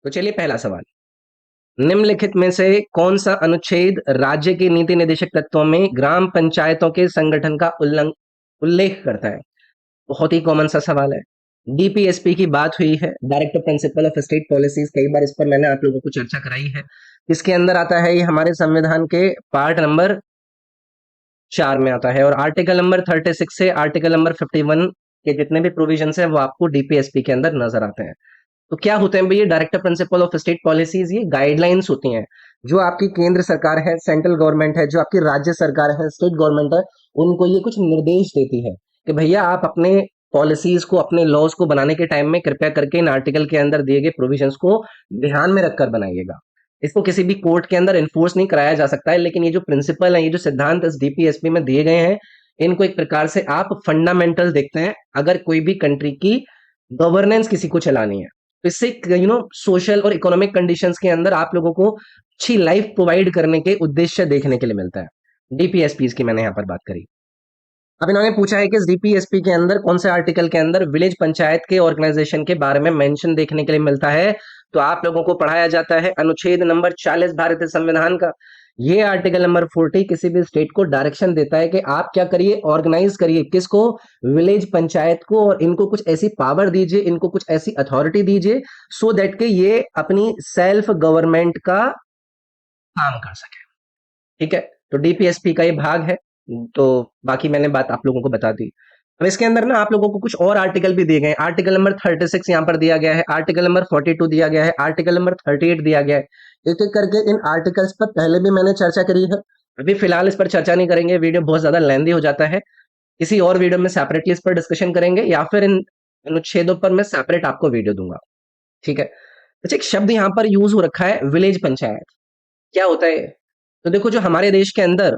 तो चलिए पहला सवाल, निम्नलिखित में से कौन सा अनुच्छेद राज्य के नीति निर्देशक तत्वों में ग्राम पंचायतों के संगठन का उल्लेख करता है? बहुत ही कॉमन सा सवाल है। डीपीएसपी की बात हुई है, director principle of state policies, कई बार इस पर मैंने आप लोगों को चर्चा कराई है। इसके अंदर आता है, ये हमारे संविधान के पार्ट नंबर 4 में आता है, और आर्टिकल नंबर 36 से आर्टिकल नंबर 51 के जितने भी प्रोविजंस हैं वो आपको डीपीएसपी के अंदर नजर आते हैं। तो क्या होते हैं भैया director principle of state policies? ये गाइडलाइंस होती हैं जो आपकी केंद्र सरकार है, सेंट्रल गवर्नमेंट है, जो आपकी राज्य सरकार है, स्टेट गवर्नमेंट है, उनको ये कुछ निर्देश देती है कि भैया आप अपने पॉलिसीज को, अपने लॉज को बनाने के टाइम में कृपया करके इन आर्टिकल के अंदर दिए गए प्रोविजंस को ध्यान में रखकर बनाइएगा। इसको किसी भी कोर्ट के अंदर इन्फोर्स नहीं कराया जा सकता है, लेकिन ये जो प्रिंसिपल है, ये जो सिद्धांत इस डीपीएसपी में दिए गए हैं, इनको एक प्रकार से आप फंडामेंटल देखते हैं अगर कोई भी कंट्री की गवर्नेंस किसी को चलानी है। तो इससे सोशल और इकोनॉमिक कंडीशंस के अंदर आप लोगों को अच्छी लाइफ प्रोवाइड करने के उद्देश्य देखने के लिए मिलता है। डीपीएसपी की मैंने यहाँ पर बात करी। अब इन्होंने पूछा है कि इस डीपीएसपी के अंदर कौन से आर्टिकल के अंदर विलेज पंचायत के ऑर्गेनाइजेशन के बारे में मेंशन देखने के लिए मिलता है? तो आप लोगों को पढ़ाया जाता है अनुच्छेद नंबर 40 भारतीय संविधान का। ये आर्टिकल नंबर 40 किसी भी स्टेट को डायरेक्शन देता है कि आप क्या करिए, ऑर्गेनाइज करिए किसको, विलेज पंचायत को, और इनको कुछ ऐसी पावर दीजिए, इनको कुछ ऐसी अथॉरिटी दीजिए सो दैट के ये अपनी सेल्फ गवर्नमेंट का काम कर सके। ठीक है, तो डीपीएसपी का ये भाग है। तो बाकी मैंने बात आप लोगों को बता दी। अब इसके अंदर ना आप लोगों को कुछ और आर्टिकल भी दिए गए हैं। आर्टिकल नंबर 36 यहाँ पर दिया गया है, आर्टिकल नंबर 42 दिया गया है, आर्टिकल नंबर 38 दिया गया है। एक एक करके इन आर्टिकल्स पर पहले भी मैंने चर्चा करी है, अभी फिलहाल इस पर चर्चा नहीं करेंगे, वीडियो बहुत ज्यादा लेंदी हो जाता है। किसी और वीडियो में सेपरेटली इस पर डिस्कशन करेंगे, या फिर इन अनुच्छेदों पर मैं सेपरेट आपको वीडियो दूंगा। ठीक है, अच्छा एक शब्द यहाँ पर यूज हो रखा है, विलेज पंचायत। क्या होता है? तो देखो, जो हमारे देश के अंदर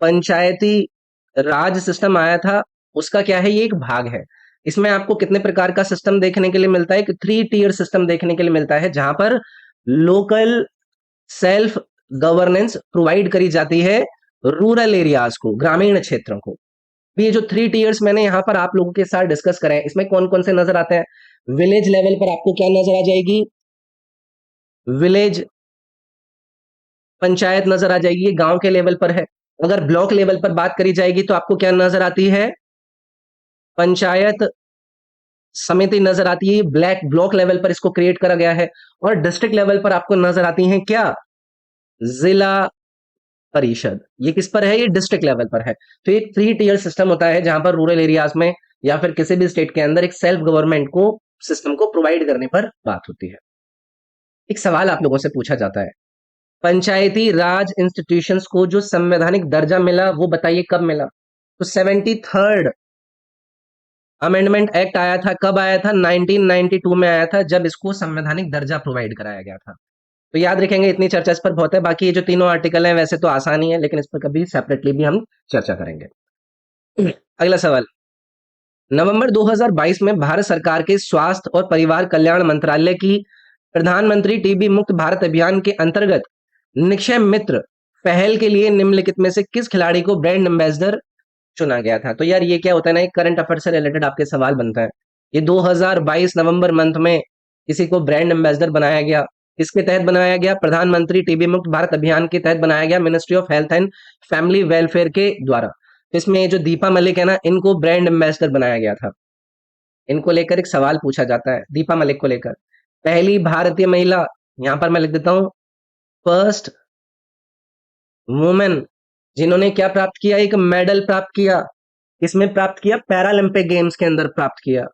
पंचायती राज सिस्टम आया था, उसका क्या है, ये एक भाग है। इसमें आपको कितने प्रकार का सिस्टम देखने के लिए मिलता है? कि 3 टियर सिस्टम देखने के लिए मिलता है, जहां पर लोकल सेल्फ गवर्नेंस प्रोवाइड करी जाती है रूरल एरियाज को, ग्रामीण क्षेत्रों को। ये जो 3 टियर्स मैंने यहाँ पर आप लोगों के साथ डिस्कस करे हैं, इसमें कौन कौन से नजर आते हैं? विलेज लेवल पर आपको क्या नजर आ जाएगी? विलेज पंचायत नजर आ जाएगी, ये गांव के लेवल पर है। अगर ब्लॉक लेवल पर बात करी जाएगी तो आपको क्या नजर आती है? पंचायत समिति नजर आती है, ब्लॉक लेवल पर इसको क्रिएट करा गया है। और डिस्ट्रिक्ट लेवल पर आपको नजर आती है क्या? जिला परिषद। ये किस पर है? ये डिस्ट्रिक्ट लेवल पर है। तो एक 3 टियर सिस्टम होता है जहां पर रूरल एरियाज में या फिर किसी भी स्टेट के अंदर एक सेल्फ गवर्नमेंट को, सिस्टम को प्रोवाइड करने पर बात होती है। एक सवाल आप लोगों से पूछा जाता है, पंचायती राज इंस्टीट्यूशंस को जो संवैधानिक दर्जा मिला वो बताइए कब मिला? तो 73rd अमेंडमेंट एक्ट आया था। कब आया था? 1992 में आया था, जब इसको संवैधानिक दर्जा प्रोवाइड कराया गया था। तो याद रखेंगे, इतनी चर्चा इस पर बहुत है। बाकी ये जो तीनों आर्टिकल हैं वैसे तो आसान ही है, लेकिन इस पर कभी सेपरेटली भी हम चर्चा करेंगे। अगला सवाल, नवंबर 2022 में भारत सरकार के स्वास्थ्य और परिवार कल्याण मंत्रालय की प्रधानमंत्री टीबी मुक्त भारत अभियान के अंतर्गत निक्षय मित्र पहल के लिए निम्नलिखित में से किस खिलाड़ी को ब्रांड एम्बेसडर चुना गया था? तो यार ये क्या होता है ना, एक करंट अफेयर से रिलेटेड आपके सवाल बनता है। ये 2022 नवंबर मंथ में किसी को ब्रांड एम्बेसडर बनाया गया। किसके तहत बनाया गया? प्रधानमंत्री टीबी मुक्त भारत अभियान के तहत बनाया गया, ministry of health and family welfare के द्वारा। तो इसमें ये जो दीपा मलिक है ना, इनको ब्रांड एम्बेसडर बनाया गया था। इनको लेकर एक सवाल पूछा जाता है, दीपा मलिक को लेकर। पहली भारतीय महिला, यहां पर मैं लिख देता हूं, फर्स्ट वुमेन जिन्होंने क्या प्राप्त किया? एक मेडल प्राप्त किया। किसमें प्राप्त किया? पैरालंपिक गेम्स के अंदर प्राप्त किया।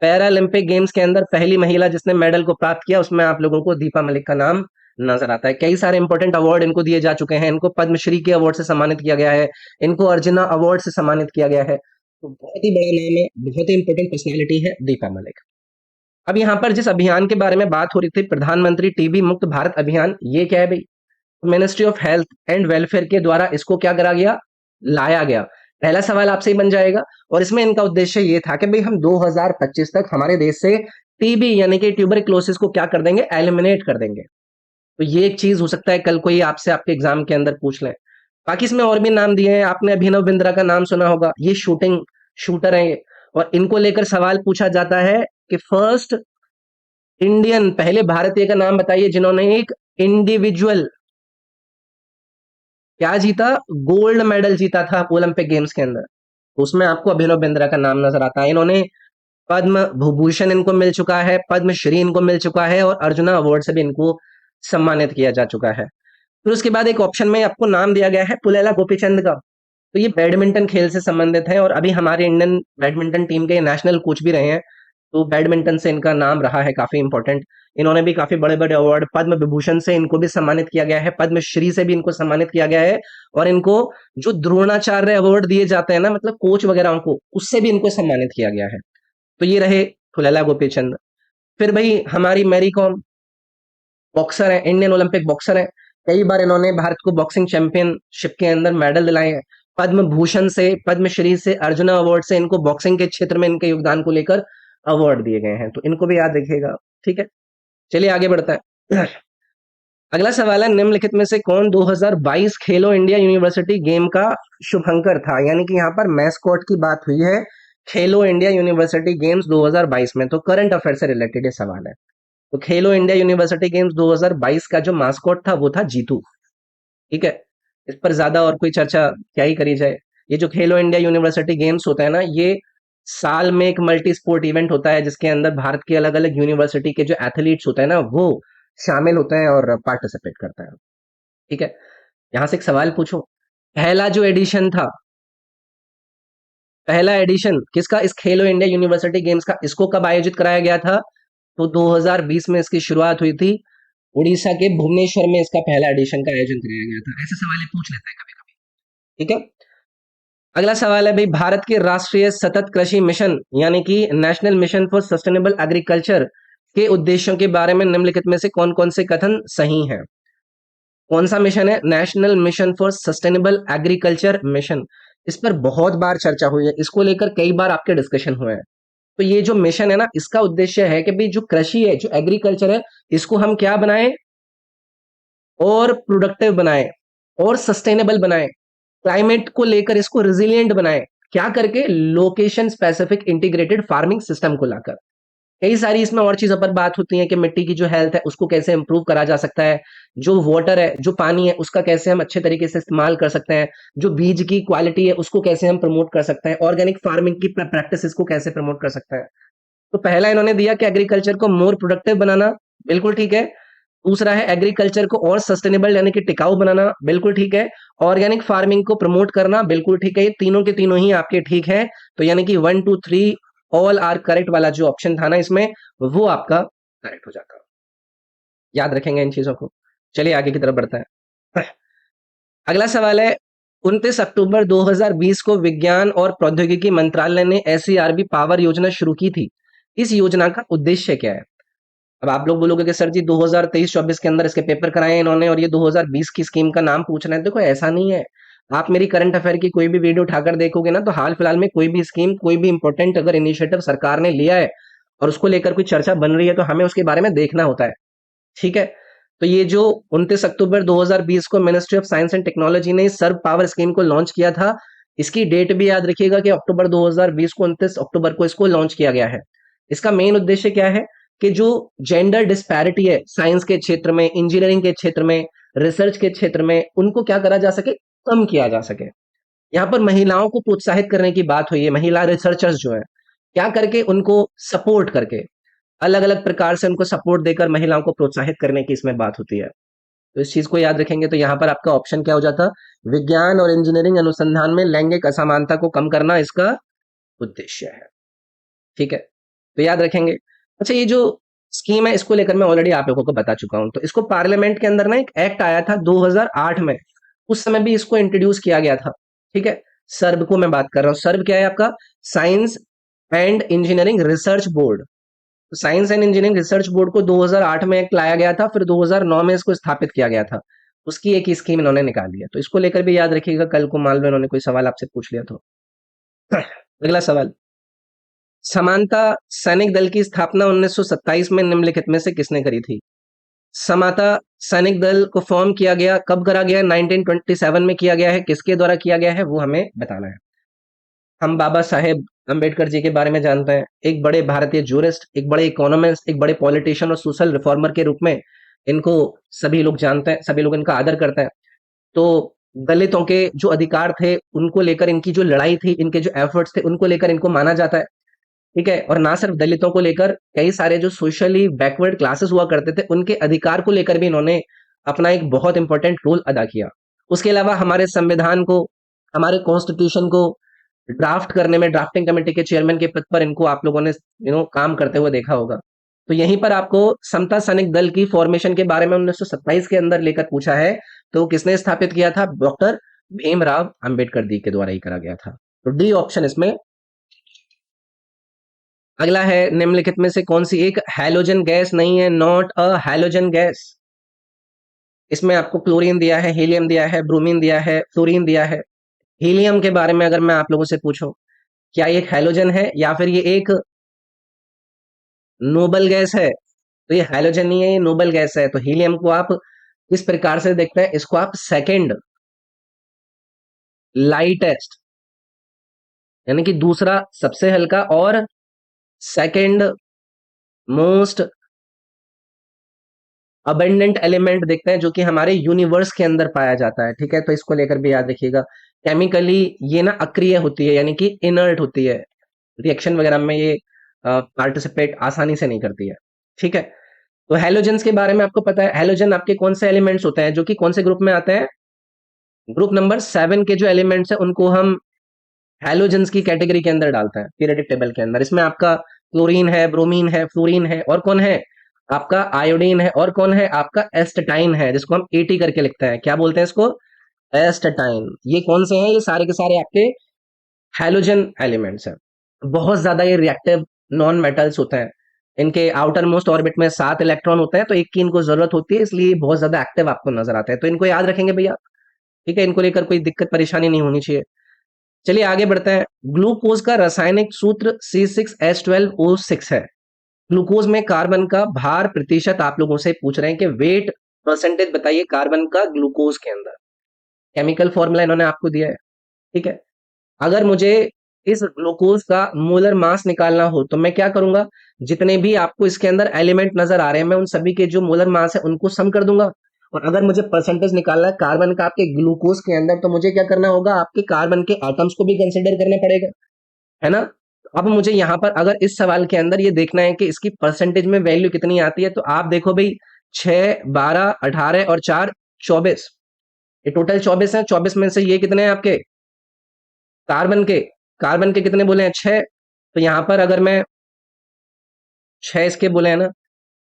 पैरालंपिक गेम्स के अंदर पहली महिला जिसने मेडल को प्राप्त किया, उसमें आप लोगों को दीपा मलिक का नाम नजर आता है। कई सारे इंपॉर्टेंट अवार्ड इनको दिए जा चुके हैं। इनको पद्मश्री के अवार्ड से सम्मानित किया गया है, इनको अर्जुना अवार्ड से सम्मानित किया गया है। तो बहुत ही बड़ा नाम है, बहुत ही इंपॉर्टेंट पर्सनैलिटी है दीपा मलिक। अब यहाँ पर जिस अभियान के बारे में बात हो रही थी, प्रधानमंत्री टीबी मुक्त भारत अभियान, ये क्या है भाई? Ministry of health and welfare के द्वारा इसको क्या करा गया? लाया गया। पहला सवाल आपसे ही बन जाएगा, और इसमें इनका उद्देश्य ये था कि भाई हम 2025 तक हमारे देश से टीबी यानी कि ट्यूबरक्लोसिस को क्या कर देंगे? एलिमिनेट कर देंगे। तो ये एक चीज हो सकता है कल कोई आपसे आपके एग्जाम के अंदर पूछ ले। बाकी इसमें और भी नाम दिए हैं, आपने अभिनव बिंद्रा का नाम सुना होगा, ये शूटर है ये। और इनको लेकर सवाल पूछा जाता है कि फर्स्ट इंडियन, पहले भारतीय का नाम बताइए जिन्होंने एक इंडिविजुअल क्या जीता, गोल्ड मेडल जीता था ओलंपिक गेम्स के अंदर। उसमें आपको अभिनव बिंद्रा का नाम नजर आता है। इन्होंने पद्म भूभूषण इनको मिल चुका है, पद्मश्री इनको मिल चुका है और अर्जुना अवार्ड से भी इनको सम्मानित किया जा चुका है। फिर उसके बाद एक ऑप्शन में आपको नाम दिया गया है पुलेला गोपीचंद का। तो ये बैडमिंटन खेल से संबंधित है और अभी हमारे इंडियन बैडमिंटन टीम के नेशनल कोच भी रहे हैं। तो बैडमिंटन से इनका नाम रहा है काफी इंपॉर्टेंट। इन्होंने भी काफी बड़े बड़े अवार्ड, पद्म विभूषण से इनको भी सम्मानित किया गया है, पद्मश्री से भी इनको सम्मानित किया गया है और इनको जो द्रोणाचार्य अवार्ड दिए जाते हैं ना, मतलब कोच वगैरह को, उससे भी इनको सम्मानित किया गया है। तो ये रहे फुलेला गोपीचंद। फिर भाई हमारी मैरी कॉम बॉक्सर है, इंडियन ओलंपिक बॉक्सर है। कई बार इन्होंने भारत को बॉक्सिंग चैंपियनशिप के अंदर मेडल दिलाए हैं। पद्म भूषण से, पद्मश्री से, अर्जुना अवार्ड से इनको बॉक्सिंग के क्षेत्र में इनके योगदान को लेकर अवार्ड दिए गए हैं। तो इनको भी याद रखिएगा। ठीक है, चलिए आगे बढ़ता है। अगला सवाल है, निम्नलिखित में से कौन 2022 खेलो इंडिया यूनिवर्सिटी गेम का शुभंकर था? यानी कि यहाँ पर मैस्कॉट की बात हुई है खेलो इंडिया यूनिवर्सिटी गेम्स 2022 में। तो करंट अफेयर से रिलेटेड ये सवाल है। तो खेलो इंडिया यूनिवर्सिटी गेम्स 2022 का जो मास्कॉट था वो था जीतू। ठीक है, इस पर ज्यादा और कोई चर्चा क्या ही करी जाए। ये जो खेलो इंडिया यूनिवर्सिटी गेम्स होता है ना, ये साल में एक मल्टी स्पोर्ट इवेंट होता है जिसके अंदर भारत के अलग अलग यूनिवर्सिटी के जो एथलीट्स होते हैं ना, वो शामिल होते हैं और पार्टिसिपेट करते हैं। ठीक है, यहां से एक सवाल पूछो, पहला जो एडिशन था, पहला एडिशन किसका, इस खेलो इंडिया यूनिवर्सिटी गेम्स का, इसको कब आयोजित कराया गया था? तो 2020 में इसकी शुरुआत हुई थी। उड़ीसा के भुवनेश्वर में इसका पहला एडिशन का आयोजन कराया गया था। ऐसे सवाल ये पूछ लेते हैं कभी कभी। ठीक है, अगला सवाल है भाई, भारत के राष्ट्रीय सतत कृषि मिशन यानी कि national mission for sustainable agriculture के उद्देश्यों के बारे में निम्नलिखित में से कौन कौन से कथन सही हैं? कौन सा मिशन है? National mission for sustainable agriculture mission. इस पर बहुत बार चर्चा हुई है, इसको लेकर कई बार आपके डिस्कशन हुए हैं। तो ये जो मिशन है ना, इसका उद्देश्य है कि भाई जो कृषि है, जो एग्रीकल्चर है, इसको हम क्या बनाएं, और प्रोडक्टिव बनाएं और सस्टेनेबल बनाएं, क्लाइमेट को लेकर इसको रिजिलियंट बनाएं। क्या करके? Location specific integrated farming system को लाकर। कई सारी इसमें और चीजों पर बात होती है कि मिट्टी की जो हेल्थ है उसको कैसे इंप्रूव करा जा सकता है, जो वाटर है, जो पानी है, उसका कैसे हम अच्छे तरीके से इस्तेमाल कर सकते हैं, जो बीज की क्वालिटी है उसको कैसे हम प्रमोट कर सकते हैं, ऑर्गेनिक फार्मिंग की प्रैक्टिस को कैसे प्रमोट कर सकते हैं। तो पहला इन्होंने दिया कि एग्रीकल्चर को मोर प्रोडक्टिव बनाना, बिल्कुल ठीक है। दूसरा है एग्रीकल्चर को और सस्टेनेबल यानी कि टिकाऊ बनाना, बिल्कुल ठीक है। ऑर्गेनिक फार्मिंग को प्रमोट करना, बिल्कुल ठीक है। ये तीनों के तीनों ही आपके ठीक है। तो यानी कि 1 2 3 ऑल आर करेक्ट वाला जो ऑप्शन था ना इसमें, वो आपका करेक्ट हो जाता। याद रखेंगे इन चीजों को। चलिए आगे की तरफ बढ़ता है। अगला सवाल है, 29 अक्टूबर 2020 को विज्ञान और प्रौद्योगिकी मंत्रालय ने एसईआरबी पावर योजना शुरू की थी। इस योजना का उद्देश्य क्या है? अब आप लोग बोलोगे कि सर जी 2023-24 के अंदर इसके पेपर कराए इन्होंने और ये 2020 की स्कीम का नाम पूछ रहे हैं। देखो ऐसा नहीं है। आप मेरी करंट अफेयर की कोई भी वीडियो उठाकर देखोगे ना, तो हाल फिलहाल में कोई भी स्कीम, कोई भी इंपॉर्टेंट अगर इनिशिएटिव सरकार ने लिया है और उसको लेकर कोई चर्चा बन रही है, तो हमें उसके बारे में देखना होता है। ठीक है, तो ये जो 29 अक्टूबर 2020 को ministry of science and technology ने सर्व पावर स्कीम को लॉन्च किया था, इसकी डेट भी याद रखिएगा कि अक्टूबर 2020 को, 29 अक्टूबर को इसको लॉन्च किया गया है। इसका मेन उद्देश्य क्या है कि जो जेंडर डिस्पैरिटी है साइंस के क्षेत्र में, इंजीनियरिंग के क्षेत्र में, रिसर्च के क्षेत्र में, उनको क्या करा जा सके, कम किया जा सके। यहाँ पर महिलाओं को प्रोत्साहित करने की बात हुई है। महिला रिसर्चर्स जो है, क्या करके उनको सपोर्ट करके, अलग अलग प्रकार से उनको सपोर्ट देकर महिलाओं को प्रोत्साहित करने की इसमें बात होती है। तो इस चीज को याद रखेंगे। तो यहाँ पर आपका ऑप्शन क्या हो जाता? विज्ञान और इंजीनियरिंग अनुसंधान में लैंगिक असमानता को कम करना इसका उद्देश्य है। ठीक है, तो याद रखेंगे। अच्छा, ये जो स्कीम है इसको लेकर मैं ऑलरेडी आप लोगों को बता चुका हूं। तो इसको पार्लियामेंट के अंदर ना एक एक्ट आया था 2008 में, उस समय भी इसको इंट्रोड्यूस किया गया था। ठीक है, सर्ब को मैं बात कर रहा हूँ। सर्ब क्या है आपका? Science and engineering research board. तो science and engineering research board को 2008 में एक लाया गया था, फिर 2009 में इसको स्थापित किया गया था। उसकी एक स्कीम इन्होंने निकाली है। तो इसको लेकर भी याद रखिएगा, कल को मान लो इन्होंने कोई सवाल आपसे पूछ लिया तो। अगला सवाल, समानता सैनिक दल की स्थापना 1927 में निम्नलिखित में से किसने करी थी? समाता सैनिक दल को फॉर्म किया गया, कब करा गया? 1927 में किया गया है। किसके द्वारा किया गया है वो हमें बताना है। हम बाबा साहेब अंबेडकर जी के बारे में जानते हैं, एक बड़े भारतीय जूरिस्ट, एक बड़े इकोनॉमिस्ट, एक बड़े पॉलिटिशियन और सोशल रिफॉर्मर के रूप में इनको सभी लोग जानते हैं, सभी लोग इनका आदर करते हैं। तो दलितों के जो अधिकार थे, उनको लेकर इनकी जो लड़ाई थी, इनके जो एफर्ट्स थे, उनको लेकर इनको माना जाता है, ठीक है? और ना सिर्फ दलितों को लेकर, कई सारे जो सोशली बैकवर्ड क्लासेस हुआ करते थे, उनके अधिकार को लेकर भी इन्होंने अपना एक बहुत इंपॉर्टेंट रोल अदा किया। उसके अलावा हमारे संविधान को, हमारे कॉन्स्टिट्यूशन को ड्राफ्ट करने में ड्राफ्टिंग कमेटी के चेयरमैन के पद पर इनको आप लोगों ने काम करते हुए देखा होगा। तो यहीं पर आपको समता सैनिक दल की फॉर्मेशन के बारे में 1927 के अंदर लेकर पूछा है, तो किसने स्थापित किया था? डॉक्टर भीमराव अंबेडकर जी के द्वारा ही करा गया था। तो डी ऑप्शन इसमें। अगला है, निम्नलिखित में से कौन सी एक हैलोजन गैस नहीं है? Not a halogen gas. इसमें आपको क्लोरीन दिया है, हीलियम दिया है, ब्रोमीन दिया है, फ्लोरीन दिया है। हीलियम के बारे में अगर मैं आप लोगों से पूछूं, क्या ये एक हैलोजन है या फिर ये एक नोबल गैस है? तो ये हैलोजन नहीं है, ये नोबल गैस है। तो हीलियम को आप किस प्रकार से देखते हैं? इसको आप सेकंड लाइटेस्ट, यानी कि दूसरा सबसे हल्का और सेकंड मोस्ट अबेंडेंट एलिमेंट देखते हैं, जो कि हमारे यूनिवर्स के अंदर पाया जाता है, ठीक है? तो इसको लेकर भी याद रखिएगा। केमिकली ये ना अक्रिय होती है, यानी कि इनर्ट होती है, रिएक्शन वगैरह में ये पार्टिसिपेट आसानी से नहीं करती है, ठीक है? तो हैलोजेंस के बारे में आपको पता है, हैलोजन आपके कौन से एलिमेंट्स होते हैं, जो कि कौन से ग्रुप में आते हैं? ग्रुप नंबर 7 के जो एलिमेंट्स हैं, उनको हम हैलोजेंस की कैटेगरी के अंदर डालते हैं, पीरियोडिक टेबल के अंदर। इसमें आपका क्लोरीन है, ब्रोमीन है, फ्लोरीन है, और कौन है? आपका आयोडीन है, और कौन है? आपका एस्टेटाइन है, जिसको हम एटी करके लिखते हैं। क्या बोलते हैं इसको? एस्टेटाइन। ये कौन से हैं? ये सारे के सारे आपके हैलोजन एलिमेंट्स हैं। बहुत ज्यादा ये रिएक्टिव नॉन मेटल्स होते हैं। इनके आउटर मोस्ट ऑर्बिट में 7 इलेक्ट्रॉन होते हैं, तो एक की इनको जरूरत होती है, इसलिए बहुत ज्यादा एक्टिव आपको नजर आते हैं। तो इनको याद रखेंगे भैया, ठीक है? इनको लेकर कोई दिक्कत परेशानी नहीं होनी चाहिए। चलिए आगे बढ़ते हैं। ग्लूकोज का रासायनिक सूत्र C6H12O6 है। ग्लूकोज में कार्बन का भार प्रतिशत आप लोगों से पूछ रहे हैं कि वेट परसेंटेज बताइए कार्बन का ग्लूकोज के अंदर। केमिकल फॉर्मूला इन्होंने आपको दिया है, ठीक है? अगर मुझे इस ग्लूकोज का मोलर मास निकालना हो, तो मैं क्या करूंगा? जितने भी आपको इसके अंदर एलिमेंट नजर आ रहे हैं, मैं उन सभी के जो मोलर मास है उनको सम कर दूंगा। और अगर मुझे परसेंटेज निकालना है कार्बन का आपके ग्लूकोज के अंदर, तो मुझे क्या करना होगा? आपके कार्बन के एटम्स को भी कंसिडर करना पड़ेगा, है ना? अब मुझे यहाँ पर अगर इस सवाल के अंदर ये देखना है कि इसकी परसेंटेज में वैल्यू कितनी आती है, तो आप देखो भाई, 6, 12, 18 और 4, 24। ये टोटल 24 है। 24 में से ये कितने हैं आपके कार्बन के? कार्बन के कितने बोले हैं? 6। तो यहाँ पर अगर मैं 6 इसके बोले हैं ना,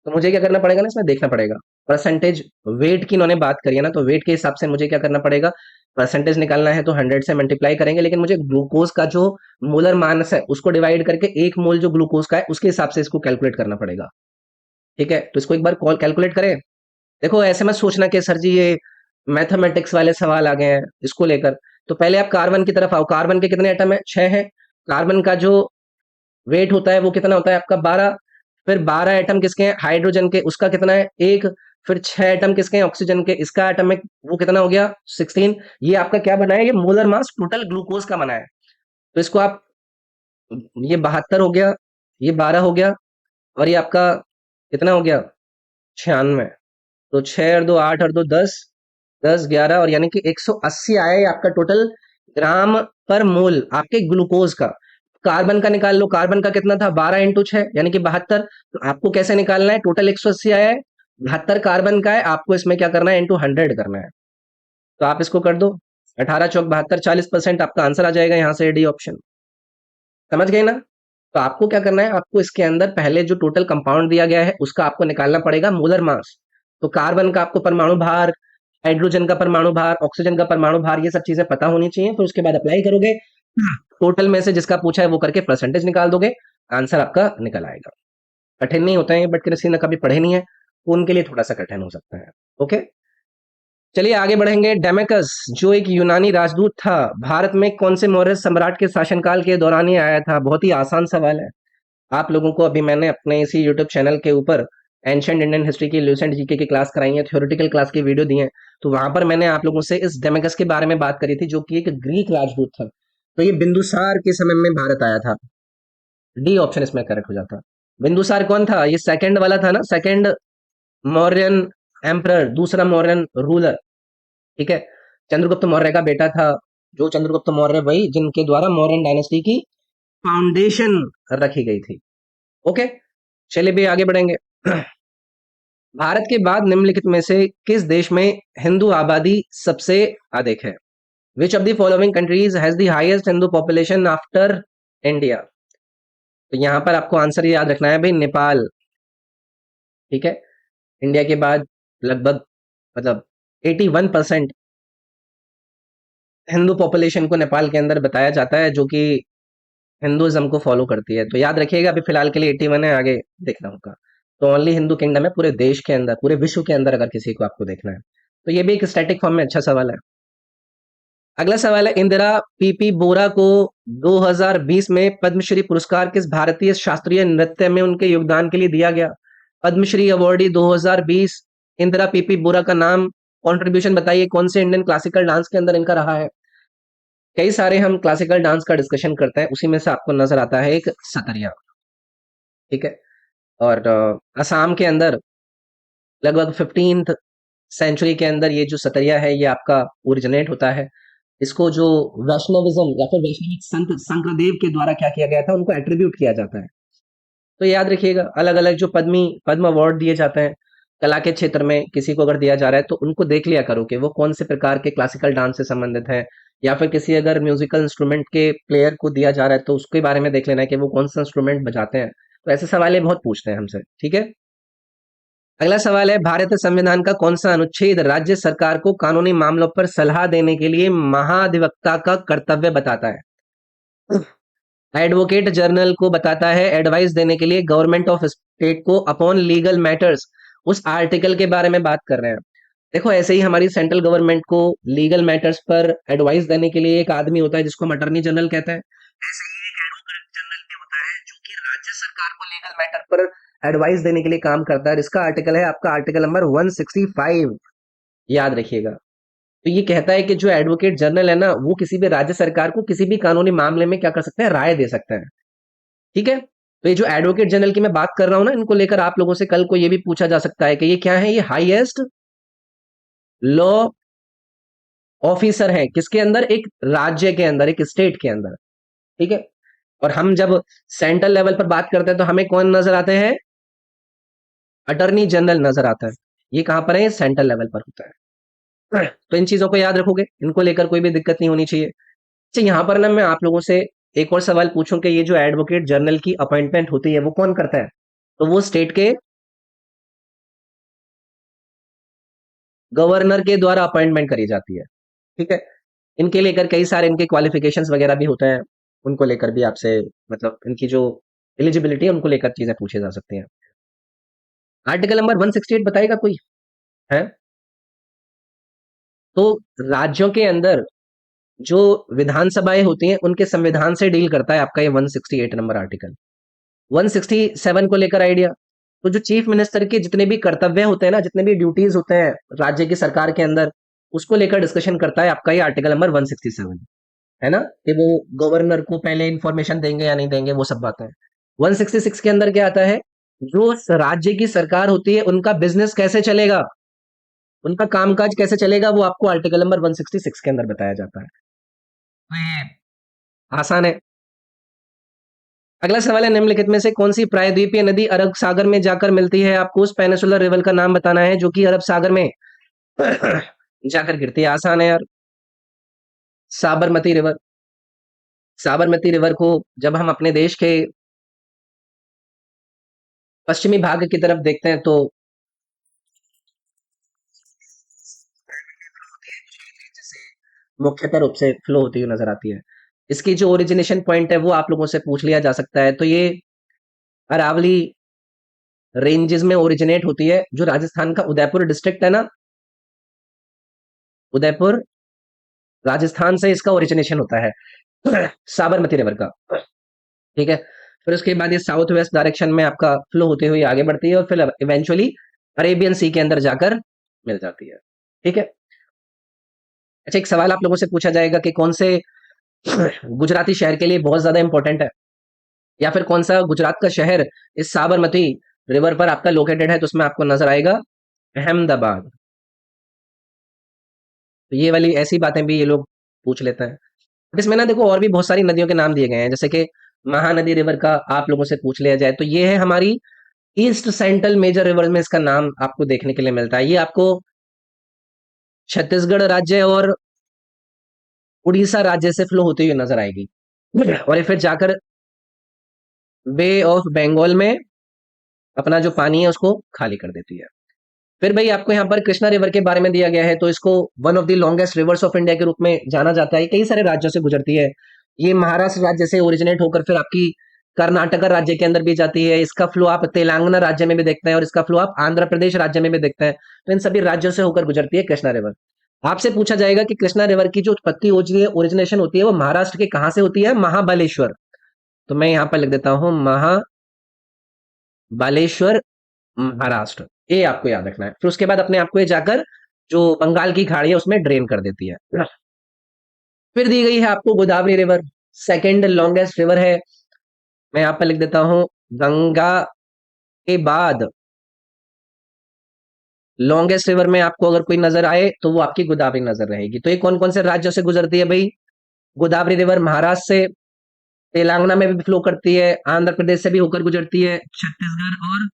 तो मुझे क्या करना पड़ेगा ना, इसमें देखना पड़ेगा परसेंटेज। वेट की इन्होंने बात करी है ना, तो वेट के हिसाब से मुझे क्या करना पड़ेगा? परसेंटेज निकालना है तो 100 से मल्टीप्लाई करेंगे, लेकिन मुझे ग्लूकोज का जो मोलर मास है उसको डिवाइड करके एक मोल जो ग्लूकोज का है उसके हिसाब से इसको कैलकुलेट करना पड़ेगा, ठीक है? तो इसको एक बार कॉल कैलकुलेट करें। देखो ऐसे मत सोचना कि सर जी ये मैथमेटिक्स वाले सवाल आ गए हैं इसको लेकर। तो पहले आप कार्बन की तरफ आओ। कार्बन के कितने एटम है? 6 है। कार्बन का जो वेट होता है वो कितना होता है आपका? 12। फिर 12 एटम किसके हैं? हाइड्रोजन के, उसका कितना है? 1। फिर 6 एटम किसके हैं? ऑक्सीजन के, इसका एटॉमिक वो कितना हो गया? 16। ये आपका क्या बना है? ये मोलर मास टोटल ग्लूकोज का बना है। तो इसको आप, ये 72 हो गया, ये 12 हो गया, और ये आपका कितना हो गया? 96। तो 6 और 2 8 और 2 10, 10 11, और यानी कि 180 आया ये आपका टोटल ग्राम पर मोल आपके ग्लूकोज का। कार्बन का निकाल लो। कार्बन का कितना था? 12 इंटू 6 यानी कि 72। तो आपको कैसे निकालना है? टोटल 180 आया है, 72 कार्बन का है, आपको इसमें क्या करना है? इंटू 100 करना है। तो आप इसको कर दो, 18 चौक 72, 40% आपका आंसर आ जाएगा यहाँ से, डी ऑप्शन। समझ गए ना? तो आपको क्या करना है? आपको इसके अंदर पहले जो टोटल कंपाउंड दिया गया है उसका आपको निकालना पड़ेगा मोलर मास। तो कार्बन का आपको परमाणु भार, हाइड्रोजन का परमाणु भार, ऑक्सीजन का परमाणु भार, ये सब चीजें पता होनी चाहिए। फिर उसके बाद अप्लाई करोगे, टोटल में से जिसका पूछा है वो करके परसेंटेज निकाल दोगे, आंसर आपका निकल आएगा। कठिन नहीं होता है, बट किसी ने कभी पढ़े नहीं है तो उनके लिए थोड़ा सा कठिन हो सकता है। ओके, चलिए आगे बढ़ेंगे। डेमेकस जो एक यूनानी राजदूत था, भारत में कौन से मौर्य सम्राट के शासनकाल के दौरान ही आया था? बहुत ही आसान सवाल है। आप लोगों को अभी मैंने अपने इसी यूट्यूब चैनल के ऊपर एंशिएंट इंडियन हिस्ट्री की ल्यूसेंट जीके की क्लास कराई है, थ्योरेटिकल क्लास की वीडियो दी है। तो वहां पर मैंने आप लोगों से इस डेमेकस के बारे में बात करी थी, जो कि एक ग्रीक राजदूत था। तो ये बिंदुसार के समय में भारत आया था। डी ऑप्शन इसमें करेक्ट हो जाता। बिंदुसार कौन था? ये सेकंड वाला था ना, सेकंड मौर्यन एम्परर, दूसरा मौर्यन रूलर। ठीक है, चंद्रगुप्त मौर्य का बेटा था। जो चंद्रगुप्त मौर्य वही जिनके द्वारा मौर्यन डायनेस्टी की फाउंडेशन रखी गई थी। ओके, चलिए भी आगे बढ़ेंगे। भारत के बाद निम्नलिखित में से किस देश में हिंदू आबादी सबसे अधिक है? Which of the following countries has the highest Hindu population after India? तो यहां पर आपको आंसर याद रखना है भाई, नेपाल। ठीक है, इंडिया के बाद लगभग मतलब 81% हिंदू पॉपुलेशन को नेपाल के अंदर बताया जाता है, जो कि हिंदुइज्म को फॉलो करती है। तो याद रखिएगा, अभी फिलहाल के लिए 81 है, आगे देखना होगा। तो ओनली हिंदू किंगडम है पूरे देश के अंदर, पूरे विश्व के अंदर, अगर किसी को आपको देखना है तो। ये भी एक स्टैटिक फॉर्म में अच्छा सवाल है। अगला सवाल है, इंदिरा पीपी बोरा को 2020 में पद्मश्री पुरस्कार किस भारतीय शास्त्रीय नृत्य में उनके योगदान के लिए दिया गया? पद्मश्री अवार्डी 2020 इंदिरा पीपी बोरा का नाम, कंट्रीब्यूशन बताइए कौन से इंडियन क्लासिकल डांस के अंदर इनका रहा है? कई सारे हम क्लासिकल डांस का डिस्कशन करते हैं, उसी में से आपको नजर आता है एक सतरिया। ठीक है, और असम के अंदर लगभग 15th सेंचुरी के अंदर ये जो सतरिया है ये आपका ओरिजिनेट होता है। इसको जो वैष्णविज्म या फिर वैष्णविक संत शंकरदेव के द्वारा क्या किया गया था, उनको एट्रीब्यूट किया जाता है। तो याद रखिएगा, अलग अलग जो पद्म अवार्ड दिए जाते हैं कला के क्षेत्र में, किसी को अगर दिया जा रहा है तो उनको देख लिया करो कि वो कौन से प्रकार के क्लासिकल डांस से संबंधित है, या फिर किसी अगर म्यूजिकल इंस्ट्रूमेंट के प्लेयर को दिया जा रहा है तो उसके बारे में देख लेना है कि वो कौन सा इंस्ट्रूमेंट बजाते हैं। तो ऐसे सवाल ये बहुत पूछते हैं हमसे। ठीक है, अगला सवाल है, भारतीय संविधान का कौन सा अनुच्छेद राज्य सरकार को कानूनी मामलों पर सलाह देने के लिए महाधिवक्ता का कर्तव्य बताता है? एडवोकेट जनरल को बताता है एडवाइस देने के लिए गवर्नमेंट ऑफ स्टेट को अपॉन लीगल मैटर्स। उस आर्टिकल के बारे में बात कर रहे हैं। देखो, ऐसे ही हमारी सेंट्रल गवर्नमेंट को लीगल मैटर्स पर एडवाइस देने के लिए एक आदमी होता है जिसको हम अटर्नी जनरल कहते हैं। ऐसे ही एक एडवोकेट जनरल भी होता है जो कि राज्य सरकार को लीगल मैटर पर एडवाइस देने के लिए काम करता है। इसका आर्टिकल है आपका आर्टिकल नंबर 165, याद रखिएगा। तो ये कहता है कि जो एडवोकेट जनरल है ना, वो किसी भी राज्य सरकार को किसी भी कानूनी मामले में क्या कर सकते हैं, राय दे सकते हैं। ठीक है, तो ये जो एडवोकेट जनरल की मैं बात कर रहा हूं ना, इनको लेकर आप लोगों से कल को ये भी पूछा जा सकता है कि ये क्या है, ये हाईएस्ट लॉ ऑफिसर है किसके अंदर, एक राज्य के अंदर, एक स्टेट के अंदर। ठीक है, और हम जब सेंट्रल लेवल पर बात करते हैं तो हमें कौन नजर आते हैं? अटर्नी जनरल नजर आता है। ये कहां पर है? सेंट्रल लेवल पर होता है। तो इन चीजों को याद रखोगे, इनको लेकर कोई भी दिक्कत नहीं होनी चाहिए। अच्छा, यहाँ पर ना मैं आप लोगों से एक और सवाल पूछूं कि ये जो एडवोकेट जनरल की अपॉइंटमेंट होती है वो कौन करता है? तो वो स्टेट के गवर्नर के द्वारा अपॉइंटमेंट करी जाती है। ठीक है, इनके लेकर कई सारे इनके क्वालिफिकेशंस वगैरह भी होते हैं, उनको लेकर भी आपसे मतलब इनकी जो एलिजिबिलिटी है उनको लेकर चीजें पूछी जा सकती हैं। आर्टिकल नंबर 168 बताएगा कोई है? तो राज्यों के अंदर जो विधानसभाएं होती हैं उनके संविधान से डील करता है आपका ये 168 नंबर आर्टिकल। 167 को लेकर आइडिया, तो जो चीफ मिनिस्टर के जितने भी कर्तव्य होते हैं ना, जितने भी ड्यूटीज होते हैं राज्य की सरकार के अंदर, उसको लेकर डिस्कशन करता है आपका ये आर्टिकल नंबर 167। है ना, कि वो गवर्नर को पहले इंफॉर्मेशन देंगे या नहीं देंगे, वो सब बातें। 166 के अंदर क्या आता है? जो राज्य की सरकार होती है उनका बिजनेस कैसे चलेगा, उनका कामकाज कैसे चलेगा, वो आपको आर्टिकल नंबर 166 के अंदर बताया जाता है। तो ये आसान है। अगला सवाल है, निम्नलिखित में से कौन सी प्रायद्वीपीय नदी अरब सागर में जाकर मिलती है? आपको उस पेनिसुलर रिवर का नाम बताना है जो कि अरब सागर में जाकर गिरती है। आसान है यार, साबरमती रिवर। साबरमती रिवर को जब हम अपने देश के पश्चिमी भाग की तरफ देखते हैं तो मुख्यतः रूप से फ्लो होती हुई नजर आती है। इसकी जो ओरिजिनेशन पॉइंट है वो आप लोगों से पूछ लिया जा सकता है। तो ये अरावली रेंजेस में ओरिजिनेट होती है, जो राजस्थान का उदयपुर डिस्ट्रिक्ट है ना, उदयपुर राजस्थान से इसका ओरिजिनेशन होता है साबरमती रिवर का। ठीक है, फिर उसके बाद ये साउथ वेस्ट डायरेक्शन में आपका फ्लो होते हुए आगे बढ़ती है और फिर इवेंचुअली अरेबियन सी के अंदर जाकर मिल जाती है। ठीक है, अच्छा, एक सवाल आप लोगों से पूछा जाएगा कि कौन से गुजराती शहर के लिए बहुत ज्यादा इंपॉर्टेंट है? या फिर कौन सा गुजरात का शहर इस साबरमती रिवर पर आपका लोकेटेड है? तो उसमें आपको नजर आएगा अहमदाबाद। तो ये वाली ऐसी बातें भी ये लोग पूछ लेते हैं। अब इसमें ना देखो और भी बहुत सारी नदियों के नाम दिए गए हैं, जैसे कि महानदी रिवर का आप लोगों से पूछ लिया जाए तो ये है हमारी ईस्ट सेंट्रल मेजर रिवर में इसका नाम आपको देखने के लिए मिलता है। ये आपको छत्तीसगढ़ राज्य और उड़ीसा राज्य से फ्लो होती हुई नजर आएगी और ये फिर जाकर बे ऑफ बंगाल में अपना जो पानी है उसको खाली कर देती है। फिर भाई आपको यहाँ पर कृष्णा रिवर के बारे में दिया गया है, तो इसको one of the longest reverse of India के रूप में जाना जाता है। कई सारे राज्यों से गुजरती है। ये महाराष्ट्र राज्य से ओरिजिनेट होकर फिर आपकी कर्नाटक राज्य के अंदर भी जाती है। इसका फ्लो आप तेलंगाना राज्य में भी देखते हैं और इसका फ्लो आप आंध्र प्रदेश राज्य में भी देखते हैं। तो इन सभी राज्यों से होकर गुजरती है कृष्णा रिवर। आपसे पूछा जाएगा कि कृष्णा रिवर की जो उत्पत्ति होती है, ओरिजिनेशन होती है, वो महाराष्ट्र के कहाँ से होती है? महाबलेश्वर। तो मैं यहाँ पर लिख देता हूँ महाबलेश्वर, महाराष्ट्र। ये आपको याद रखना है। फिर उसके बाद अपने आप को ये जाकर जो बंगाल की खाड़ी है उसमें ड्रेन कर देती है। फिर दी गई है आपको Godavari river, second longest river है। मैं यहाँ पर लिख देता हूँ गंगा के बाद लॉन्गेस्ट रिवर में आपको अगर कोई नजर आए तो वो आपकी गोदावरी नजर रहेगी। तो ये कौन कौन से राज्यों से गुजरती है भाई? गोदावरी रिवर महाराष्ट्र से, तेलंगाना में भी फ्लो करती है, आंध्र प्रदेश से भी होकर गुजरती है, छत्तीसगढ़ और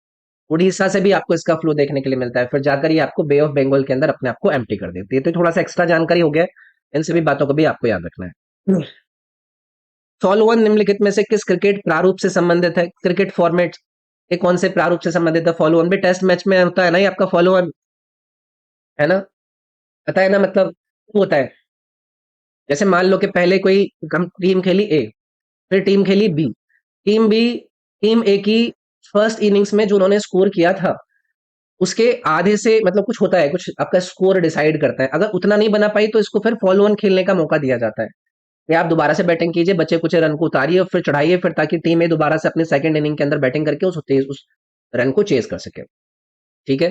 उड़ीसा से भी आपको इसका फ्लो देखने के लिए मिलता है। फिर जाकर ये आपको बे ऑफ बंगाल के अंदर अपने आप को एम्प्टी कर देती है। तो थोड़ा सा एक्स्ट्रा जानकारी हो गया। इन सभी बातों को भी आपको याद रखना है। फॉलोअन निम्नलिखित में से किस क्रिकेट प्रारूप से संबंधित है? क्रिकेट फॉर्मेट ये कौन से प्रारूप से संबंधित है? फॉलोअन भी टेस्ट मैच में होता है ना, ये आपका फॉलोअन है ना, पता है ना, मतलब वो होता है जैसे मान लो कि पहले कोई टीम खेली ए, फिर टीम खेली बी, टीम बी, टीम ए की फर्स्ट इनिंग्स में जो उन्होंने स्कोर किया था उसके आधे से मतलब कुछ होता है, कुछ आपका स्कोर डिसाइड करता है। अगर उतना नहीं बना पाई तो इसको फिर फॉलो ऑन खेलने का मौका दिया जाता है कि आप दोबारा से बैटिंग कीजिए, बचे कुछ रन को उतारिए और फिर चढ़ाइए, फिर ताकि टीम ए दोबारा से अपने सेकंड इनिंग के अंदर बैटिंग करके उस रन को चेस कर सके। ठीक है,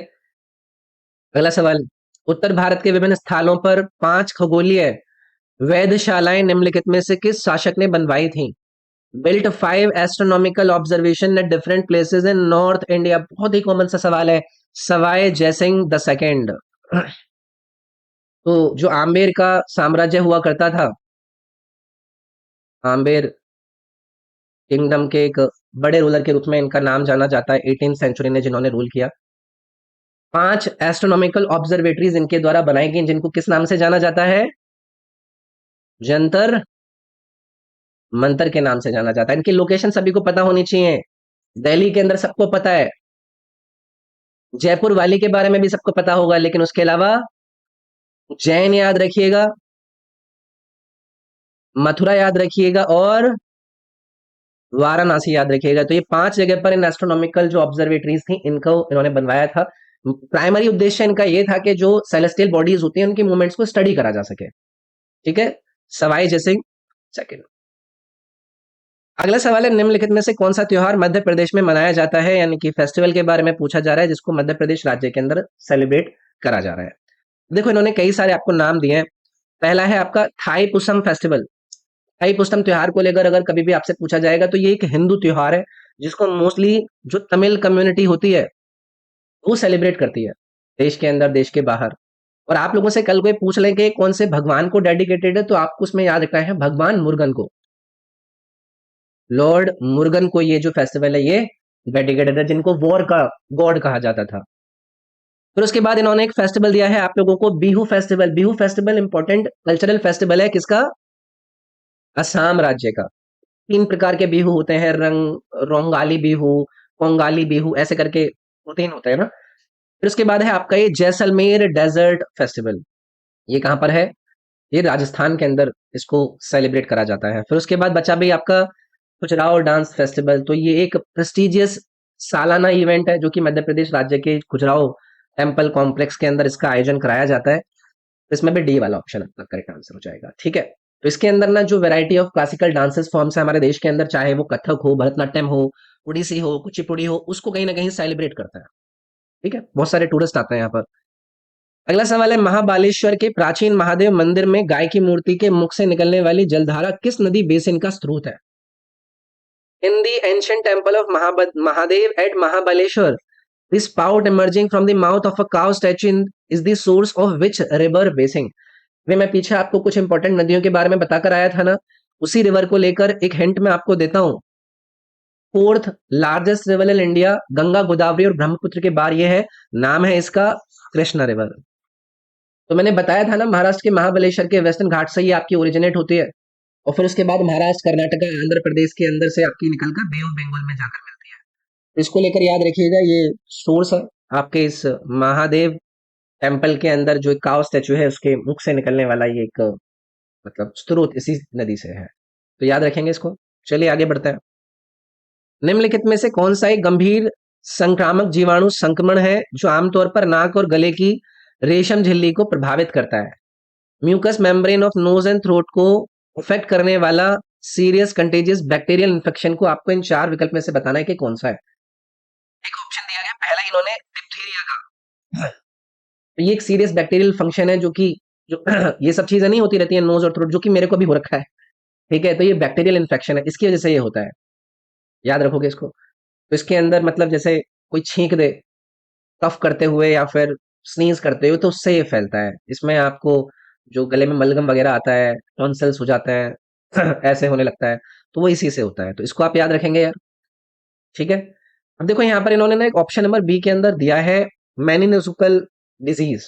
अगला सवाल। उत्तर भारत के विभिन्न स्थानों पर 5 खगोलीय वेधशालाएं निम्नलिखित में से किस शासक ने बनवाई थी? Built 5 astronomical observation at different places in North India. बहुत ही कॉमन सा सवाल है। Sawai Jai Singh the second. तो जो आम्बेर का साम्राज्य हुआ करता था, आम्बेर किंगडम के एक बड़े रूलर के रूप में इनका नाम जाना जाता है 18th सेंचुरी में जिन्होंने रूल किया। 5 एस्ट्रोनॉमिकल ऑब्जर्वेटरीज इनके द्वारा बनाई गई जिनको किस नाम से जाना जाता है? जंतर मंतर के नाम से जाना जाता है। इनकी लोकेशन सभी को पता होनी चाहिए। दिल्ली के अंदर सबको पता है, जयपुर वाली के बारे में भी सबको पता होगा, लेकिन उसके अलावा उज्जैन याद रखिएगा, मथुरा याद रखिएगा और वाराणसी याद रखिएगा। तो ये 5 जगह पर इन एस्ट्रोनॉमिकल जो ऑब्जर्वेटरीज थी इनको इन्होंने बनवाया था। प्राइमरी उद्देश्य इनका ये था कि जो सेलेस्टियल बॉडीज होती हैं उनकी मूवमेंट्स को स्टडी करा जा सके। ठीक है, सवाई जयसिंह सेकंड। अगला सवाल है, निम्नलिखित में से कौन सा त्योहार मध्य प्रदेश में मनाया जाता है? यानी कि फेस्टिवल के बारे में पूछा जा रहा है जिसको मध्य प्रदेश राज्य के अंदर सेलिब्रेट करा जा रहा है। देखो इन्होंने कई सारे आपको नाम दिए हैं। पहला है आपका थाई पुसम फेस्टिवल। थाई पुसम त्योहार को लेकर अगर कभी भी आपसे पूछा जाएगा तो ये एक हिंदू त्योहार है जिसको मोस्टली जो तमिल कम्युनिटी होती है वो सेलिब्रेट करती है, देश के अंदर देश के बाहर। और आप लोगों से कल कोई पूछ लें कि कौन से भगवान को डेडिकेटेड है तो आपको उसमें याद रखना है भगवान मुर्गन को, लॉर्ड मुर्गन को ये जो फेस्टिवल है ये डेडिकेटेड है, जिनको वॉर का गॉड कहा जाता था। फिर उसके बाद इन्होंने एक फेस्टिवल दिया है आप लोगों को, Bihu festival. Bihu festival important cultural festival है किसका? असम राज्य का। 3 प्रकार के बिहू होते हैं, रोंगाली बिहू, कोंगाली बिहू, ऐसे करके 3 होते हैं ना। फिर उसके बाद है आपका ये जैसलमेर डेजर्ट फेस्टिवल। ये कहाँ पर है? ये राजस्थान के अंदर इसको सेलिब्रेट करा जाता है। फिर उसके बाद बचा भी आपका खजुराहो डांस फेस्टिवल। तो ये एक प्रेस्टिजियस सालाना इवेंट है जो कि मध्य प्रदेश राज्य के खजुराहो टेम्पल कॉम्प्लेक्स के अंदर इसका आयोजन कराया जाता है। तो इसमें भी डी वाला ऑप्शन आपका करेक्ट आंसर हो जाएगा। ठीक है, तो इसके अंदर ना जो variety of classical dances forms है हमारे देश के अंदर, चाहे वो कथक हो, भरतनाट्यम हो, उड़ीसी हो, कुचिपुड़ी हो, उसको कहीं ना कहीं सेलिब्रेट करता है। ठीक है, बहुत सारे टूरिस्ट आते हैं यहाँ पर। अगला सवाल है, महाबालेश्वर के प्राचीन महादेव मंदिर में गाय की मूर्ति के मुख से निकलने वाली जलधारा किस नदी बेसिन का स्रोत है? In the ancient temple of Mahadev at Mahabaleshwar, the spout emerging from the mouth of a cow statue is the source of which river basin? वे मैं पीछे आपको कुछ इंपॉर्टेंट नदियों के बारे में बताकर आया था ना, उसी रिवर को लेकर एक हिंट मैं आपको देता हूं। Fourth largest river in India, Ganga, Godavari और ब्रह्मपुत्र के बाद ये है, नाम है इसका कृष्णा रिवर। तो मैंने बताया था ना, महाराष्ट्र के महाबलेश्वर के वेस्टर्न घाट से ही आपकी ओरिजिनेट होती है, और फिर उसके बाद महाराष्ट्र, कर्नाटका, आंध्र प्रदेश के अंदर से आपकी निकलकर बे ऑफ बंगाल में जाकर मिलती है। तो इसको लेकर याद रखिएगा, ये सोर्स है आपके इस महादेव टेम्पल के अंदर जो एक काव स्टैचू है उसके मुख से निकलने वाला ये एक मतलब स्रोत इसी नदी से है। तो याद रखेंगे इसको। चलिए आगे बढ़ते हैं। निम्नलिखित में से कौन सा एक गंभीर संक्रामक जीवाणु संक्रमण है जो आमतौर पर नाक और गले की रेशम झिल्ली को प्रभावित करता है? Mucus membrane of nose and throat को अफेक्ट करने वाला सीरियस कंटेजियस बैक्टीरियल इन्फेक्शन को आपको इन 4 विकल्प में से बताना है कि कौन सा है। एक ऑप्शन दिया गया पहला, इन्होंने डिप्थीरिया का। तो ये एक सीरियस बैक्टीरियल फंक्शन है जो कि जो ये सब चीजें नहीं होती रहती है नोज और थ्रोट, जो कि मेरे को भी हो रखा है, ठीक है। तो ये बैक्टीरियल इन्फेक्शन है, इसकी वजह से ये होता है, याद रखोगे इसको। तो इसके अंदर मतलब जैसे कोई छींक दे कफ करते हुए या फिर स्नीज करते हुए, तो उससे ये फैलता है। इसमें आपको जो गले में बलगम वगैरह आता है, टॉन्सिल्स हो जाते हैं ऐसे होने लगता है, तो वो इसी से होता है। तो इसको आप याद रखेंगे यार, ठीक है। अब देखो यहाँ पर इन्होंने ना एक ऑप्शन नंबर बी के अंदर दिया है मेनिनोजुकल डिजीज।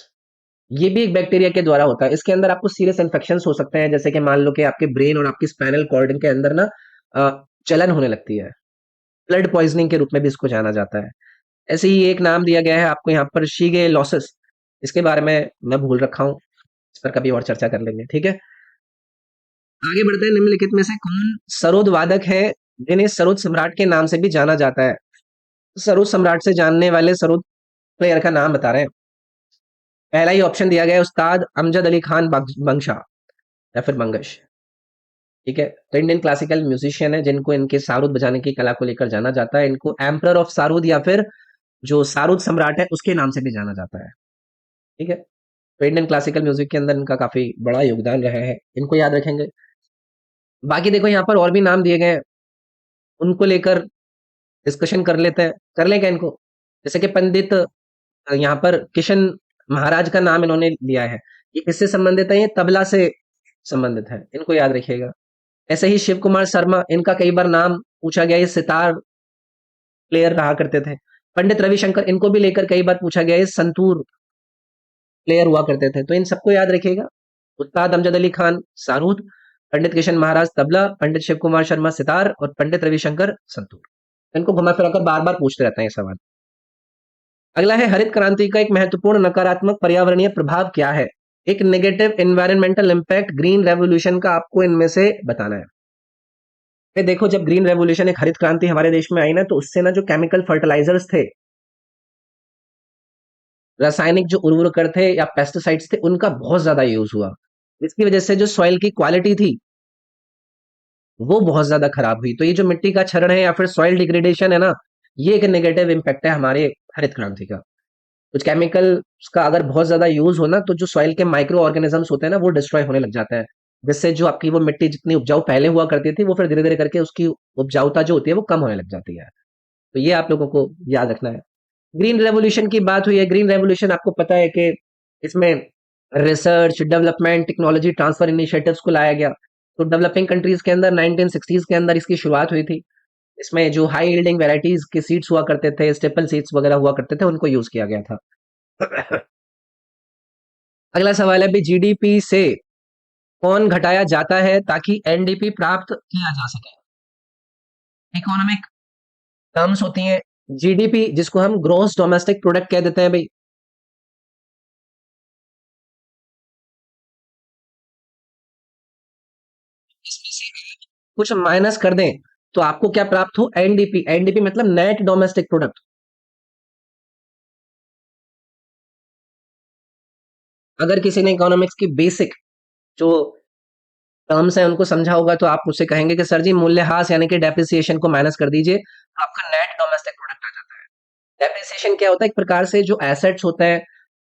ये भी एक बैक्टीरिया के द्वारा होता है। इसके अंदर आपको सीरियस इन्फेक्शन हो सकते हैं, जैसे कि मान लो कि आपके ब्रेन और आपकी स्पाइनल कॉर्ड के अंदर ना जलन होने लगती है। ब्लड पॉइजनिंग के रूप में भी इसको जाना जाता है। ऐसे ही एक नाम दिया गया है आपको यहाँ पर शीगे लॉसेस, इसके बारे में मैं भूल रखा हूँ, इस पर कभी और चर्चा कर लेंगे, ठीक है। आगे बढ़ते हैं। निम्नलिखित में से कौन सरोद वादक है जिन्हें सरोद सम्राट के नाम से भी जाना जाता है? सरोद सम्राट से जानने वाले सरोद प्लेयर का नाम बता रहे हैं। पहला ही ऑप्शन दिया गया है उस्ताद अमजद अली खान बंगशा या फिर बंगश, ठीक है। तो इंडियन क्लासिकल म्यूजिशियन है जिनको इनके सारूद बजाने की कला को लेकर जाना जाता है। इनको एम्परर ऑफ सारूद या फिर जो सारूद सम्राट है उसके नाम से भी जाना जाता है, ठीक है। तो इंडियन क्लासिकल म्यूजिक के अंदर इनका काफी बड़ा योगदान रहा है, इनको याद रखेंगे। बाकी देखो यहाँ पर और भी नाम दिए गए हैं, उनको लेकर डिस्कशन कर लेते हैं, कर लें क्या इनको? जैसे कि पंडित यहाँ पर किशन महाराज का नाम इन्होंने लिया है, ये किससे संबंधित है? ये तबला से संबंधित है, इनको याद रखिएगा। ऐसे ही शिव कुमार शर्मा, इनका कई बार नाम पूछा गया, ये सितार प्लेयर रहा करते थे। पंडित रविशंकर, इनको भी लेकर कई बार पूछा गया, ये संतूर प्लेयर हुआ करते थे। तो इन सबको याद रखिएगा। उस्ताद अमजद अली खान सारूद, पंडित किशन महाराज तबला, पंडित शिव कुमार शर्मा सितार और पंडित रविशंकर संतूर। इनको घुमा फिरा कर बार बार पूछते रहते हैं ये सवाल। अगला है, हरित क्रांति का एक महत्वपूर्ण नकारात्मक पर्यावरणीय प्रभाव क्या है? एक negative environmental impact green revolution का आपको इनमें से बताना है। देखो, जब ग्रीन रेवोल्यूशन, एक हरित क्रांति हमारे देश में आई ना, तो उससे ना जो केमिकल फर्टिलाइजर्स थे, रासायनिक जो उर्वरक थे या पेस्टिसाइड्स थे, उनका बहुत ज्यादा यूज हुआ। इसकी वजह से जो सॉइल की क्वालिटी थी वो बहुत ज्यादा खराब हुई। तो ये जो मिट्टी का क्षरण है या फिर सॉइल डिग्रेडेशन है ना, ये एक नेगेटिव इम्पैक्ट है हमारे हरित क्रांति का। कुछ केमिकल का अगर बहुत ज्यादा यूज हो ना, तो जो सॉइल के माइक्रो ऑर्गेनिजम्स होते हैं ना, वो डिस्ट्रॉय होने लग जाते हैं, जिससे जो आपकी वो मिट्टी जितनी उपजाऊ पहले हुआ करती थी, वो फिर धीरे धीरे करके उसकी उपजाऊता जो होती है वो कम होने लग जाती है। तो ये आप लोगों को याद रखना है। ग्रीन रेवोल्यूशन की बात हुई है। ग्रीन रेवोल्यूशन आपको पता है कि इसमें research, development, technology transfer initiatives को लाया गया। तो डेवलपिंग कंट्रीज के अंदर 1960s के अंदर इसकी शुरुआत हुई थी। इसमें जो हाई यील्डिंग वैरायटीज के सीड्स हुआ करते थे, स्टेपल सीड्स वगैरह हुआ करते थे, उनको यूज किया गया था। अगला सवाल है, भी जीडीपी से कौन घटाया जाता है ताकि एनडीपी प्राप्त किया जा सके? इकोनॉमिक टर्म्स होती हैं। जीडीपी जिसको हम ग्रोस डोमेस्टिक प्रोडक्ट कह देते हैं भाई, इसमें से कुछ माइनस कर दें तो आपको क्या प्राप्त हो? एनडीपी। एनडीपी मतलब नेट डोमेस्टिक प्रोडक्ट। अगर किसी ने इकोनॉमिक्स की बेसिक जो टर्म्स है उनको समझा होगा, तो आप मुझसे कहेंगे कि सर जी मूल्यह्रास यानी कि डेप्रिसिएशन को माइनस कर दीजिए, तो आपका नेट डोमेस्टिक प्रोडक्ट आ जाता है। डेप्रिसिएशन क्या होता है? एक प्रकार से जो एसेट्स होते हैं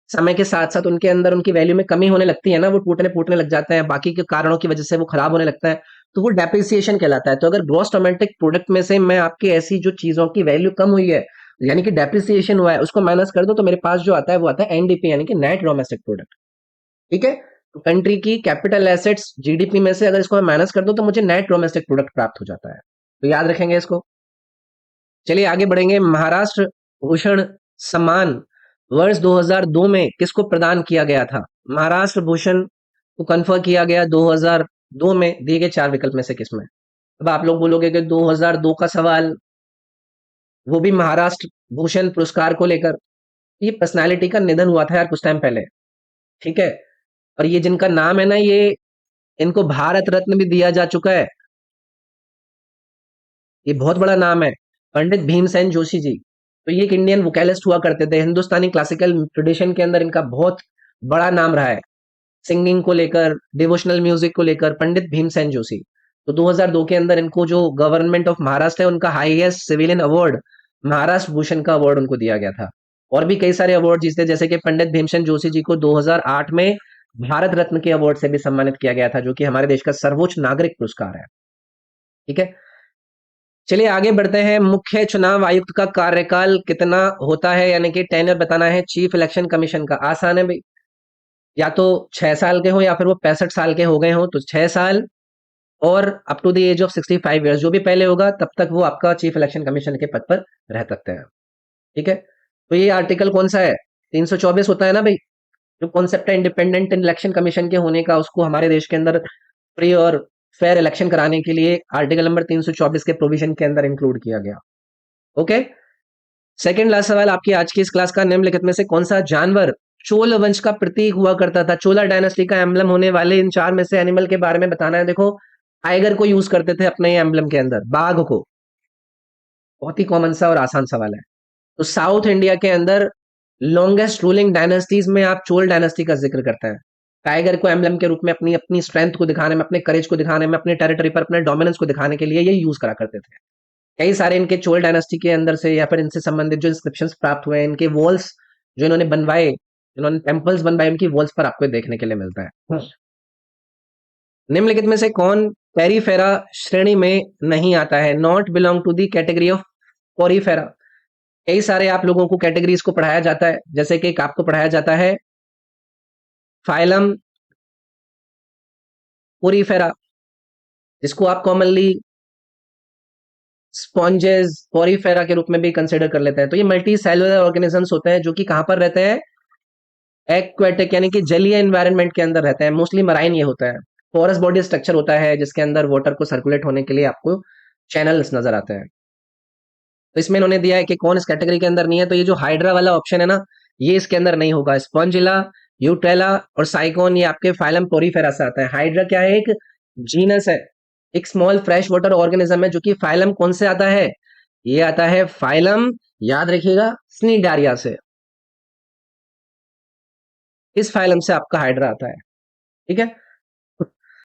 समय के साथ-साथ उनके अंदर उनकी वैल्यू में कमी होने लगती है ना, वो टूटने-फूटने लग जाते हैं, बाकी के कारणों की वजह से वो खराब होने लगता है, तो वो डेप्रिसिएशन कहलाता है। तो अगर ग्रॉस डोमेस्टिक प्रोडक्ट में से मैं आपकी ऐसी जो चीज़ों की वैल्यू कम हुई है, यानी कि डेप्रिसिएशन हुआ है, उसको माइनस कर दूँ तो मेरे पास जो आता है वो आता है एनडीपी यानी कि नेट डोमेस्टिक प्रोडक्ट, ठीक है? तो कंट्री की कैपिटल एसेट्स जीडीपी में से अगर इसको मैं माइनस कर दूँ तो मुझे नेट डोमेस्टिक प्रोडक्ट प्राप्त हो जाता है। तो याद रखेंगे इसको। चलिए आगे बढ़ेंगे। महाराष्ट्र भूषण सम्मान वर्ष 2002 में किसको प्रदान किया गया था? महाराष्ट्र भूषण को कन्फर किया गया 2002 में दिए गए 4 विकल्प में से किसमें? अब आप लोग बोलोगे कि 2002 का सवाल, वो भी महाराष्ट्र भूषण पुरस्कार को लेकर। ये पर्सनालिटी का निधन हुआ था यार कुछ टाइम पहले, ठीक है? और ये जिनका नाम है ना, ये इनको भारत रत्न भी दिया जा चुका है। ये बहुत बड़ा नाम है, पंडित भीमसेन जोशी जी। तो ये एक इंडियन वोकलिस्ट हुआ करते थे, हिंदुस्तानी क्लासिकल ट्रेडिशन के अंदर इनका बहुत बड़ा नाम रहा है, सिंगिंग को लेकर, डिवोशनल म्यूजिक को लेकर, पंडित भीमसेन जोशी। तो 2002 के अंदर इनको जो गवर्नमेंट ऑफ महाराष्ट्र है उनका highest civilian award Maharashtra Bhushan का अवार्ड उनको दिया गया था। और भी कई सारे अवार्ड जीते, जैसे कि पंडित भीमसेन जोशी जी को 2008 में भारत रत्न के अवार्ड से भी सम्मानित किया गया था, जो कि हमारे देश का सर्वोच्च नागरिक पुरस्कार है, ठीक है? चलिए आगे बढ़ते हैं। मुख्य चुनाव आयुक्त का कार्यकाल कितना होता है, यानी कि टेन्योर बताना है चीफ इलेक्शन कमीशन का। आसान है भाई, या तो 6 साल के हो या फिर वो 65 साल के हो गए हो तो 6 साल, और up to the age of 65 years, जो भी पहले होगा तब तक वो आपका चीफ इलेक्शन कमीशन के पद पर रह सकते हैं, ठीक है? तो ये आर्टिकल कौन सा है? 324 होता है ना भाई, जो कॉन्सेप्ट है इंडिपेंडेंट इलेक्शन कमीशन के होने का, उसको हमारे देश के अंदर फ्री और फेयर इलेक्शन कराने के लिए आर्टिकल नंबर 324 के प्रोविजन के अंदर इंक्लूड किया गया। ओके, सेकंड लास्ट सवाल आपकी आज की इस क्लास का, निम्नलिखित में से कौन सा जानवर चोल वंश का प्रतीक हुआ करता था? चोला डायनेस्टी का एम्बलम होने वाले इन 4 में से एनिमल के बारे में बताना है। देखो, टाइगर को यूज करते थे अपने एम्बलम के अंदर, बाघ को। बहुत ही कॉमन सा और आसान सवाल है। तो साउथ इंडिया के अंदर लॉन्गेस्ट रूलिंग डायनेस्टीज में आप चोल डायनेस्टी का जिक्र करते हैं। टाइगर को एम्बलम के रूप में अपनी अपनी स्ट्रेंथ को दिखाने में, अपने करेज को दिखाने में, अपने टेरिटरी पर अपने डोमिनेंस को दिखाने के लिए ये यूज करा करते थे। कई सारे इनके चोल डायनेस्टी के अंदर से या फिर इनसे संबंधित जो इंस्क्रिप्शंस प्राप्त हुए हैं, इनके वॉल्स जो इन्होंने बनवाए, इन्होंने टेम्पल्स बनवाए, उनकी वॉल्स पर आपको देखने के लिए मिलता है। निम्नलिखित में से कौन पेरीफेरा श्रेणी में नहीं आता है? Not belong to the category of porifera. कई सारे आप लोगों को कैटेगरीज को पढ़ाया जाता है, जैसे कि एक आपको पढ़ाया जाता है फाइलम पोरीफेरा, जिसको आप कॉमनली स्पॉन्जेस पोरीफेरा के रूप में भी कंसिडर कर लेते हैं। तो ये मल्टी सेलुलर ऑर्गेनिजम्स होते हैं जो कि कहां पर रहते हैं? एक्वेटिक यानी कि जलीय एनवायरनमेंट के अंदर रहते हैं, मोस्टली मराइन ये होता है। पोरस बॉडी स्ट्रक्चर होता है जिसके अंदर वाटर को सर्कुलेट होने के लिए आपको चैनल्स नजर आते हैं। तो इसमें इन्होंने दिया है कि कौन इस कैटेगरी के अंदर नहीं है, तो ये जो हाइड्रा वाला ऑप्शन है ना, ये इसके अंदर नहीं होगा। स्पॉन्जिला, यूट्रेला और साइकोन ये आपके फाइलम पोरीफेरा से आता है। हाइड्रा क्या है? एक जीनस है, एक स्मॉल फ्रेश वाटर ऑर्गेनिज्म है, जो कि फाइलम कौन से आता है? ये आता है फाइलम, याद रखिएगा, स्निडारिया से। इस फाइलम से आपका हाइड्रा आता है, ठीक है?